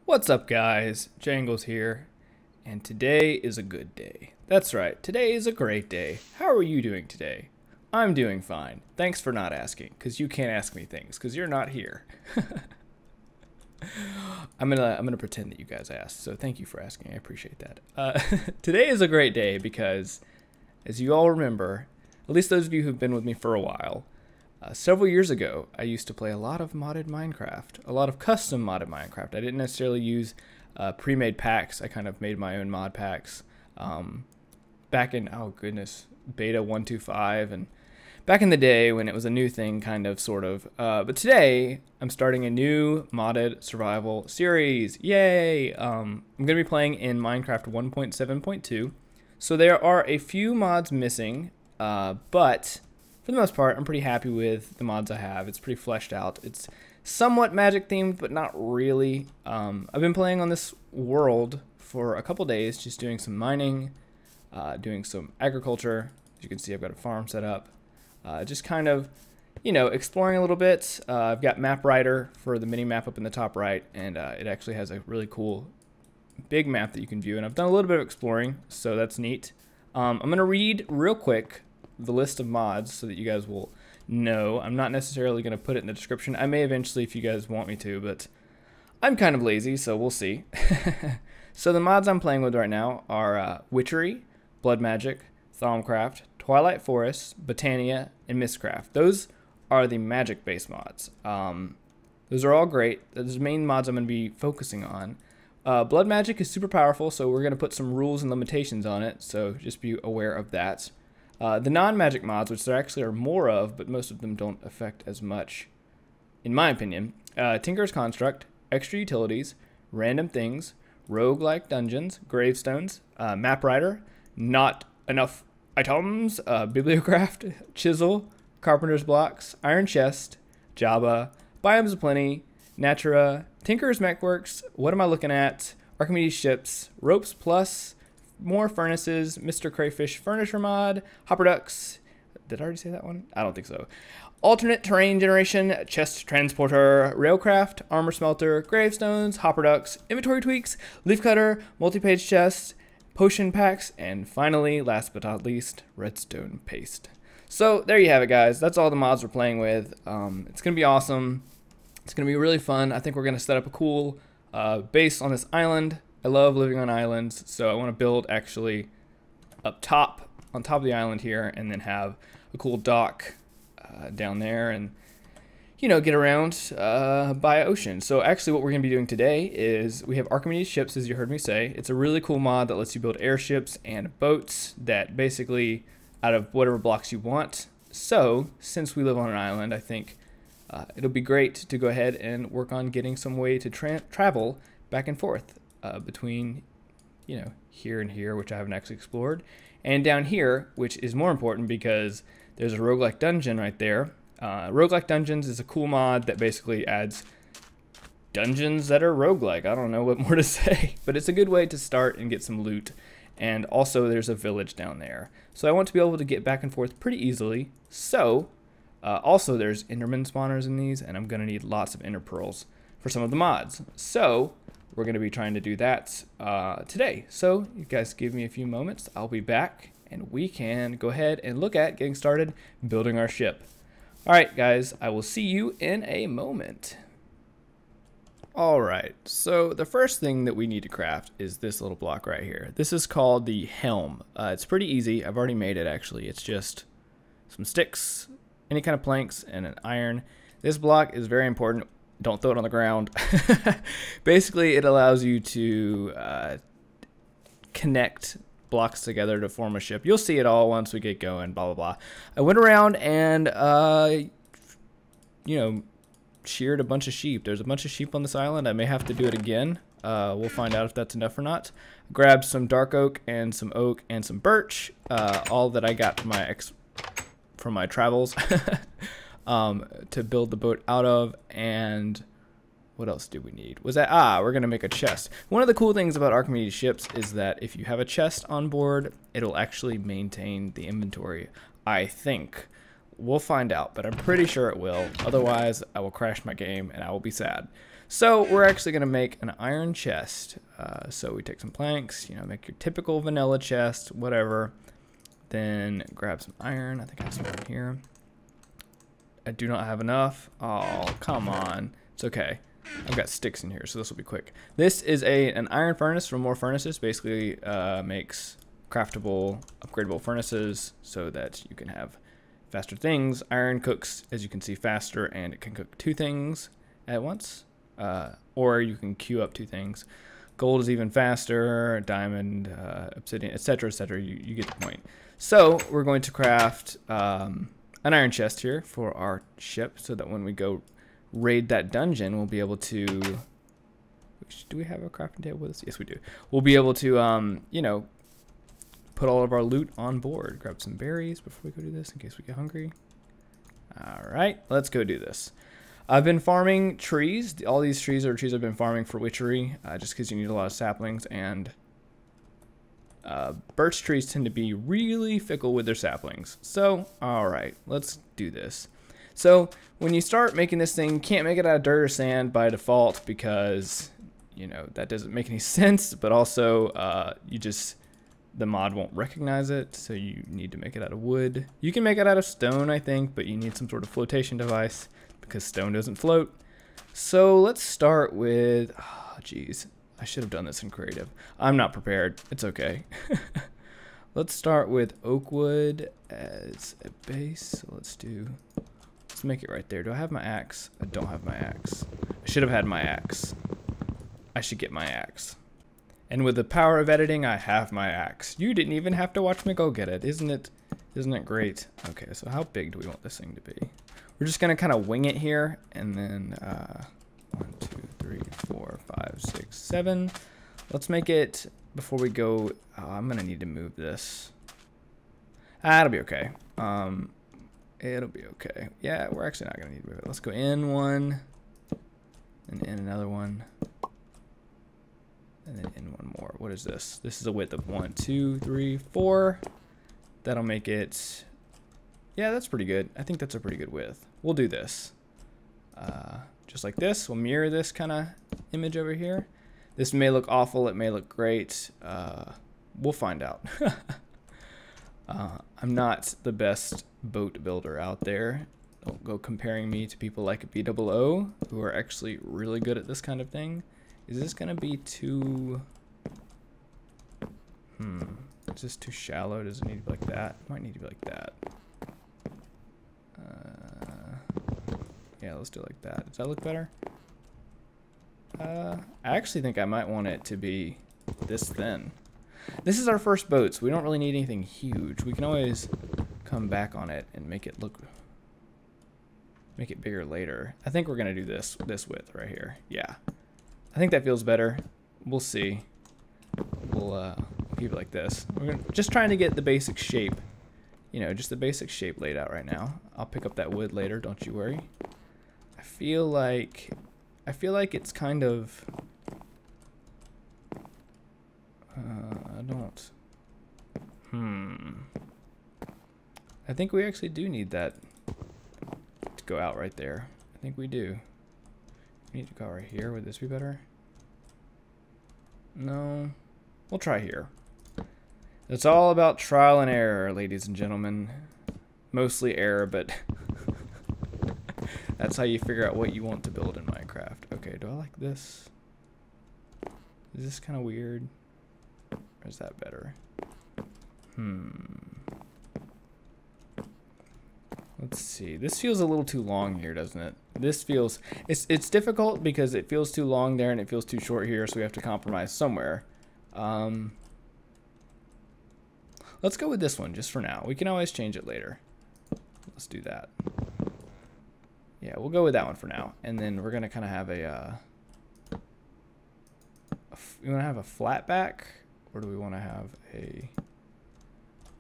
What's up, guys? Jangles here, and today is a good day. That's right, today is a great day. How are you doing today? I'm doing fine. Thanks for not asking, because you can't ask me things, because you're not here. I'm gonna pretend that you guys asked, so thank you for asking. I appreciate that. Today is a great day because, as you all remember, at least those of you who've been with me for a while, several years ago, I used to play a lot of modded Minecraft, a lot of custom modded Minecraft. I didn't necessarily use pre-made packs. I kind of made my own mod packs back in, oh goodness, beta 1.2.5 and back in the day when it was a new thing, kind of, sort of. But today, I'm starting a new modded survival series. Yay! I'm going to be playing in Minecraft 1.7.2. So there are a few mods missing, but for the most part, I'm pretty happy with the mods I have. It's pretty fleshed out. It's somewhat magic themed, but not really. I've been playing on this world for a couple days, just doing some mining, doing some agriculture. As you can see, I've got a farm set up. Just kind of, you know, exploring a little bit. I've got Map Writer for the mini map up in the top right, and it actually has a really cool big map that you can view. And I've done a little bit of exploring, so that's neat. I'm going to read real quick the list of mods so that you guys will know. I'm not necessarily going to put it in the description. I may eventually if you guys want me to, but I'm kind of lazy, so we'll see. So the mods I'm playing with right now are Witchery, Blood Magic, Thaumcraft, Twilight Forest, Botania, and Mistcraft. Those are the magic-based mods. Those are all great. Those are the main mods I'm going to be focusing on. Blood Magic is super powerful, so we're going to put some rules and limitations on it, so just be aware of that. The non-magic mods, which there actually are more of, but most of them don't affect as much, in my opinion. Tinker's Construct, Extra Utilities, Random Things, Roguelike Dungeons, Gravestones, Map Writer, Not Enough Items, Bibliocraft, Chisel, Carpenter's Blocks, Iron Chest, Java, Biomes of Plenty, Natura, Tinker's Mechworks, What Am I Looking At, Archimedes Ships, Ropes Plus, more Furnaces, Mr. Crayfish Furniture Mod, Hopper Ducks. Did I already say that one? I don't think so. Alternate Terrain Generation, Chest Transporter, Railcraft, Armor Smelter, Gravestones, Hopper Ducks, Inventory Tweaks, Leaf Cutter, Multi-Page Chests, Potion Packs, and finally, last but not least, Redstone Paste. So there you have it, guys. That's all the mods we're playing with. It's going to be awesome. It's going to be really fun. I think we're going to set up a cool base on this island. I love living on islands, so I want to build actually up top, on top of the island here, and then have a cool dock down there and, you know, get around by ocean. So actually what we're going to be doing today is we have Archimedes Ships, as you heard me say. It's a really cool mod that lets you build airships and boats that basically out of whatever blocks you want. So since we live on an island, I think it'll be great to go ahead and work on getting some way to travel back and forth between, you know, here and here, which I haven't actually explored, and down here, which is more important because there's a roguelike dungeon right there. Roguelike Dungeons is a cool mod that basically adds dungeons that are roguelike. I don't know what more to say, but it's a good way to start and get some loot. And also there's a village down there. So I want to be able to get back and forth pretty easily. So also there's Enderman spawners in these, and I'm going to need lots of Ender Pearls for some of the mods. So we're going to be trying to do that today. So you guys give me a few moments. I'll be back and we can go ahead and look at getting started building our ship. All right, guys, I will see you in a moment. All right, so the first thing that we need to craft is this little block right here. This is called the helm. It's pretty easy. I've already made it, actually. It's just some sticks, any kind of planks, and an iron. This block is very important. Don't throw it on the ground. Basically, it allows you to connect blocks together to form a ship. You'll see it all once we get going, blah, blah, blah. I went around and, you know, sheared a bunch of sheep. There's a bunch of sheep on this island. I may have to do it again. We'll find out if that's enough or not. Grabbed some dark oak and some birch, all that I got from my travels. To build the boat out of. And what else do we need? Was that, we're gonna make a chest. One of the cool things about Archimedes ships is that if you have a chest on board, it'll actually maintain the inventory, I think. We'll find out, but I'm pretty sure it will. Otherwise, I will crash my game and I will be sad. So we're actually going to make an iron chest. So we take some planks, you know, make your typical vanilla chest, whatever. Then grab some iron. I think I have some in here. I do not have enough. Oh, come on. It's okay. I've got sticks in here, so this will be quick. This is an iron furnace from More Furnaces. Basically makes craftable, upgradable furnaces so that you can have faster things. Iron cooks, as you can see, faster, and it can cook 2 things at once. Or you can queue up 2 things. Gold is even faster, diamond, obsidian, etc., etc. You get the point. So we're going to craft an iron chest here for our ship so that when we go raid that dungeon, we'll be able to... Do we have a crafting table with us? Yes, we do. We'll be able to, you know, put all of our loot on board. Grab some berries before we go do this in case we get hungry. All right, let's go do this. I've been farming trees. All these trees are trees I've been farming for witchery, just because you need a lot of saplings, and birch trees tend to be really fickle with their saplings. So, all right, let's do this. So when you start making this thing, you can't make it out of dirt or sand by default because, you know, that doesn't make any sense, but also the mod won't recognize it, so you need to make it out of wood. You can make it out of stone, I think, but you need some sort of flotation device because stone doesn't float. So let's start with, oh, geez, I should have done this in creative. I'm not prepared. It's okay. Let's start with oak wood as a base. So let's make it right there. Do I have my axe? I don't have my axe. I should have had my axe. I should get my axe. And with the power of editing, I have my axe. You didn't even have to watch me go get it. Isn't it great? Okay, so how big do we want this thing to be? We're just gonna kind of wing it here, and then 1, 2, 3, 4, 5, 6, 7. Let's make it before we go. Oh, I'm gonna need to move this. It'll be okay. It'll be okay. Yeah, we're actually not gonna need to move it. Let's go in 1, and in another one, and then in 1 more. What is this? This is a width of 1, 2, 3, 4. That'll make it. Yeah, that's pretty good. I think that's a pretty good width. We'll do this. Just like this. We'll mirror this kind of image over here. This may look awful. It may look great. We'll find out. I'm not the best boat builder out there. Don't go comparing me to people like BOO who are actually really good at this kind of thing. Is this going to be too... Is this too shallow? Does it need to be like that? It might need to be like that. Yeah, let's do it like that. Does that look better? I actually think I might want it to be this thin. This is our first boat, so we don't really need anything huge. We can always come back on it and make it bigger later. I think we're gonna do this width right here. Yeah, I think that feels better. We'll see. We'll keep it like this. We're just trying to get the basic shape. You know, just the basic shape laid out right now. I'll pick up that wood later, don't you worry. I feel like it's kind of I don't. I think we actually do need that to go out right there. I think we do. We need to go right here. Would this be better? No. We'll try here. It's all about trial and error, ladies and gentlemen. Mostly error, but that's how you figure out what you want to build in Minecraft. Okay, do I like this? Is this kind of weird? Or is that better? Let's see. This feels a little too long here, doesn't it? This feels... It's difficult because it feels too long there and it feels too short here, so we have to compromise somewhere. Let's go with this one just for now. We can always change it later. Let's do that. Yeah, we'll go with that one for now. And then we're going to kind of have we want to have a flat back, or do we want to have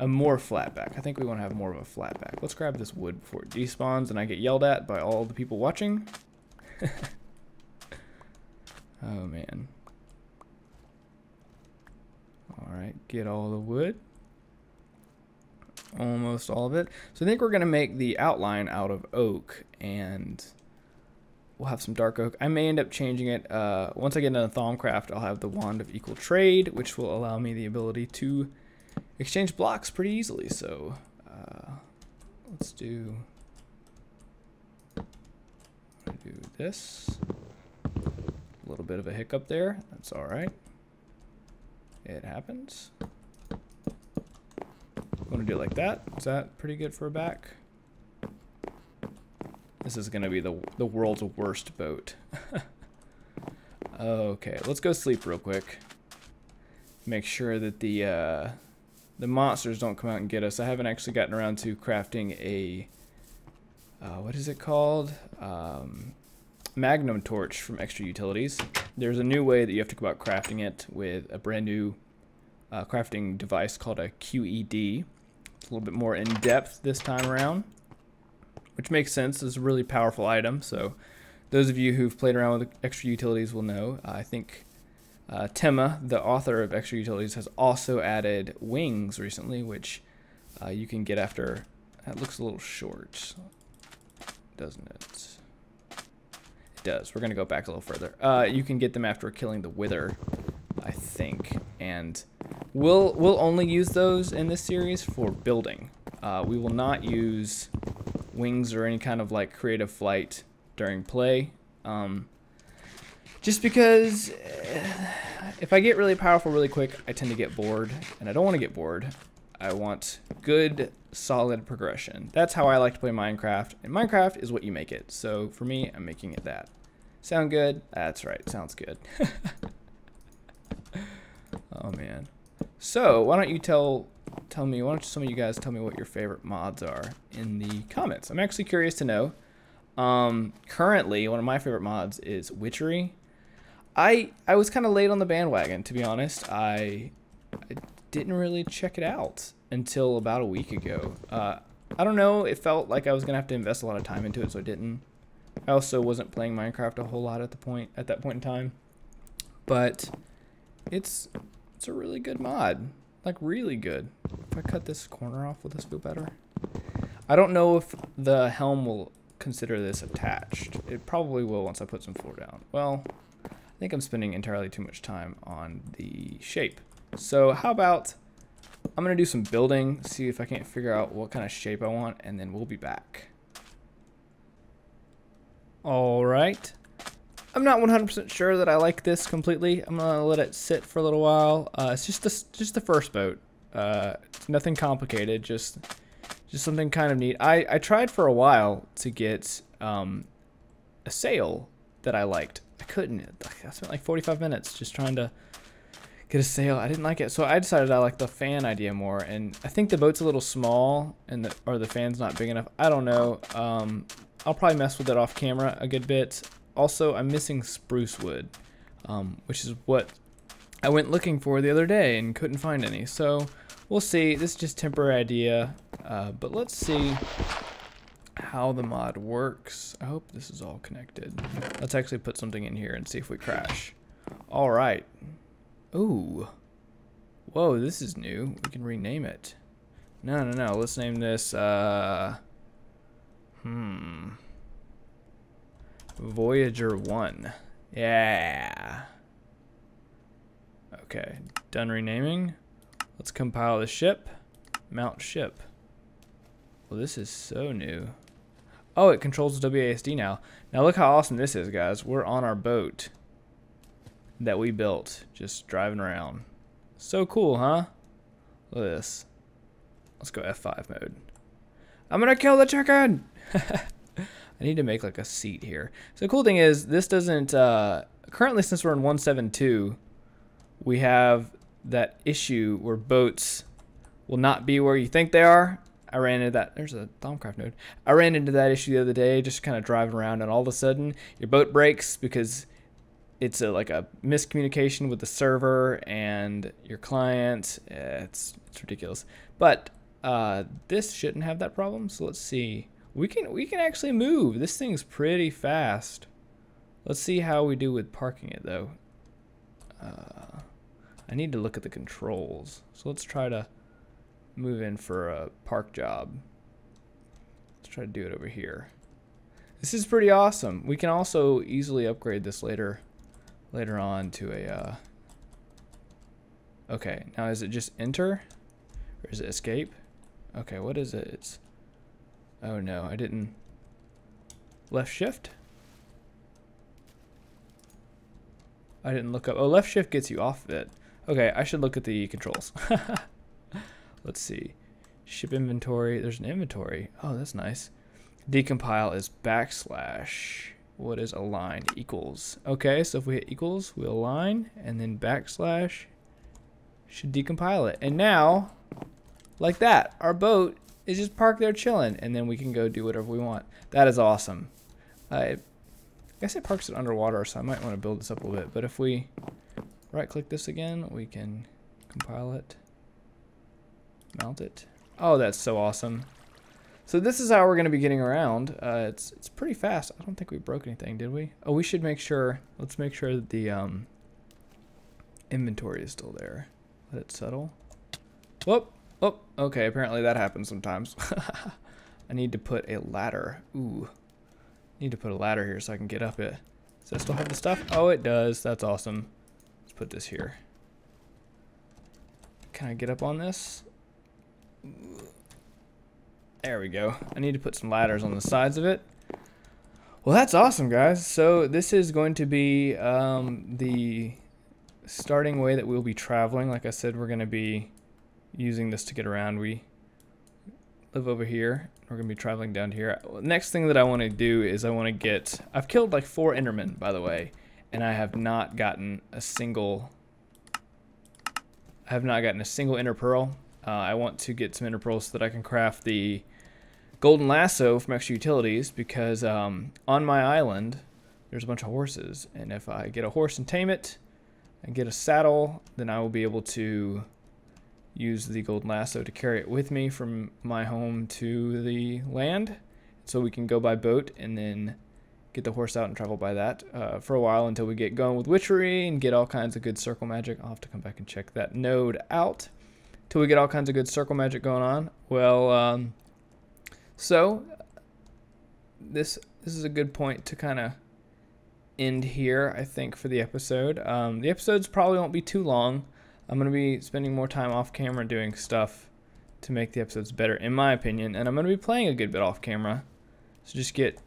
a more flat back? I think we want to have more of a flat back. Let's grab this wood before it despawns and I get yelled at by all the people watching. Oh, man. All right, get all the wood. Almost all of it. So I think we're going to make the outline out of oak, and we'll have some dark oak. I may end up changing it. Once I get into Thaumcraft, I'll have the Wand of Equal Trade, which will allow me the ability to exchange blocks pretty easily. So let's do this. A little bit of a hiccup there. That's all right. It happens. I'm going to do it like that. Is that pretty good for a back? This is going to be the world's worst boat. Okay, let's go sleep real quick. Make sure that the monsters don't come out and get us. I haven't actually gotten around to crafting a what is it called? Magnum torch from Extra Utilities. There's a new way that you have to go about crafting it with a brand new crafting device called a QED. It's a little bit more in depth this time around, which makes sense. It's a really powerful item. So those of you who've played around with Extra Utilities will know. I think Tema, the author of Extra Utilities, has also added wings recently, which you can get after. That looks a little short, doesn't it? It does. We're going to go back a little further. You can get them after killing the Wither, I think. And we'll only use those in this series for building. We will not use wings or any kind of like creative flight during play. Just because if I get really powerful really quick, I tend to get bored, and I don't want to get bored. I want good, solid progression. That's how I like to play Minecraft, and Minecraft is what you make it. So for me, I'm making it that. Sound good? That's right, sounds good. Oh man. So why don't you tell me, why don't some of you guys tell me what your favorite mods are in the comments? I'm actually curious to know. Currently, one of my favorite mods is Witchery. I was kind of late on the bandwagon, to be honest. I didn't really check it out until about a week ago. I don't know, it felt like I was gonna have to invest a lot of time into it, so I didn't. I also wasn't playing Minecraft a whole lot at that point in time. But it's a really good mod. Like really good. If I cut this corner off, will this feel better? I don't know if the helm will consider this attached. It probably will once I put some floor down. Well, I think I'm spending entirely too much time on the shape. So how about I'm gonna do some building, see if I can't figure out what kind of shape I want, and then we'll be back. All right. I'm not 100% sure that I like this completely. I'm gonna let it sit for a little while. It's just the first boat. It's nothing complicated. Just something kind of neat. I tried for a while to get a sail that I liked. I couldn't. I spent like 45 minutes just trying to get a sail. I didn't like it, so I decided I like the fan idea more. And I think the boat's a little small, and or the fan's not big enough. I don't know. I'll probably mess with it off camera a good bit. Also, I'm missing spruce wood, which is what I went looking for the other day and couldn't find any. So we'll see. This is just a temporary idea, but let's see how the mod works. I hope this is all connected. Let's actually put something in here and see if we crash. All right. Ooh. Whoa, this is new. We can rename it. No. Let's name this, Voyager 1. Yeah. Okay, done renaming. Let's compile the ship. Mount ship. Well, this is so new. Oh, it controls WASD now. Now look how awesome this is, guys. We're on our boat that we built, just driving around. So cool, huh? Look at this. Let's go F5 mode. I'm gonna kill the chicken! I need to make like a seat here. So the cool thing is, this doesn't, currently since we're in 1.7.2, we have that issue where boats will not be where you think they are. I ran into that, there's a Thaumcraft node. I ran into that issue the other day, just kind of driving around, and all of a sudden, your boat breaks because it's like a miscommunication with the server and your client. It's ridiculous. But this shouldn't have that problem, so let's see. We can actually move. This thing's pretty fast. Let's see how we do with parking it though. I need to look at the controls. So let's try to move in for a park job. Let's try to do it over here. This is pretty awesome. We can also easily upgrade this later on to a okay, now is it just enter or is it escape? Okay, what is it? It's, oh no, I didn't. Left shift? I didn't look up. Oh, left shift gets you off of it. Okay, I should look at the controls. Let's see. Ship inventory. There's an inventory. Oh, that's nice. Decompile is backslash. What is align? Equals. Okay, so if we hit equals, we align, and then backslash should decompile it. And now, like that, our boat is just parked there chilling, and then we can go do whatever we want. That is awesome. I guess it parks it underwater, so I might want to build this up a little bit. But if we right-click this again, we can compile it, mount it. Oh, that's so awesome. So this is how we're going to be getting around. It's pretty fast. I don't think we broke anything, did we? Oh, we should make sure. Let's make sure that the inventory is still there. Let it settle. Whoop. Oh, okay. Apparently that happens sometimes. I need to put a ladder. Ooh. Need to put a ladder here so I can get up it. Does that still have the stuff? Oh, it does. That's awesome. Let's put this here. Can I get up on this? There we go. I need to put some ladders on the sides of it. Well, that's awesome, guys. So this is going to be the starting way that we'll be traveling. Like I said, we're going to be using this to get around. We live over here. We're going to be traveling down here. Next thing that I want to do is I want to get... I've killed like 4 Endermen, by the way, and I have not gotten a single... Ender Pearl. I want to get some Ender Pearls so that I can craft the golden lasso from extra utilities, because on my island there's a bunch of horses, and if I get a horse and tame it and get a saddle, then I will be able to use the golden lasso to carry it with me from my home to the land, so we can go by boat and then get the horse out and travel by that for a while until we get going with witchery and get all kinds of good circle magic. I'll have to come back and check that node out till we get all kinds of good circle magic going on. Well, so this is a good point to kind of end here, I think, for the episode. The episodes probably won't be too long. I'm going to be spending more time off camera doing stuff to make the episodes better, in my opinion, and I'm going to be playing a good bit off camera, so just get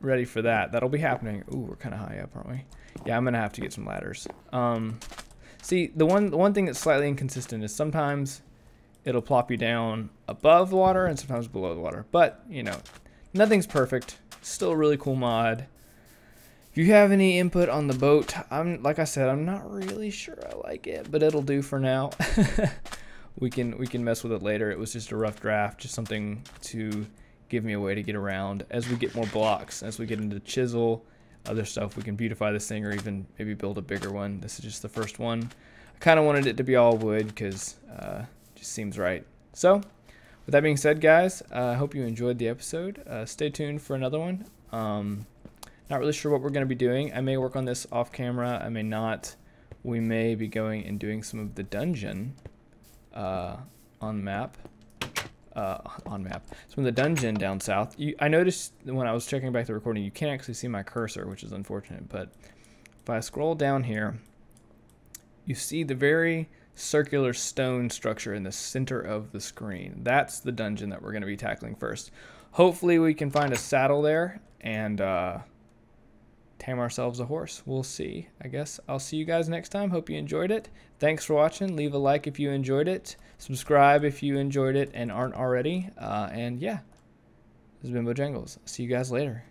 ready for that. That'll be happening. Ooh, we're kind of high up, aren't we? Yeah, I'm going to have to get some ladders. See, the one thing that's slightly inconsistent is sometimes it'll plop you down above the water and sometimes below the water. But, you know, nothing's perfect. Still a really cool mod. If you have any input on the boat, like I said, I'm not really sure I like it, but it'll do for now. we can mess with it later. It was just a rough draft, just something to give me a way to get around. As we get more blocks, as we get into chisel, other stuff, we can beautify this thing or even maybe build a bigger one. This is just the first one. I kind of wanted it to be all wood because just seems right. So with that being said, guys, I hope you enjoyed the episode. Stay tuned for another one. Not really sure what we're going to be doing. I may work on this off camera. I may not. We may be going and doing some of the dungeon on map. Some of the dungeon down south. I noticed when I was checking back the recording, you can't actually see my cursor, which is unfortunate. But if I scroll down here, you see the very circular stone structure in the center of the screen. That's the dungeon that we're going to be tackling first. Hopefully we can find a saddle there and tame ourselves a horse. We'll see. I guess I'll see you guys next time. Hope you enjoyed it. Thanks for watching. Leave a like if you enjoyed it. Subscribe if you enjoyed it and aren't already. And yeah, this has been Jangles. See you guys later.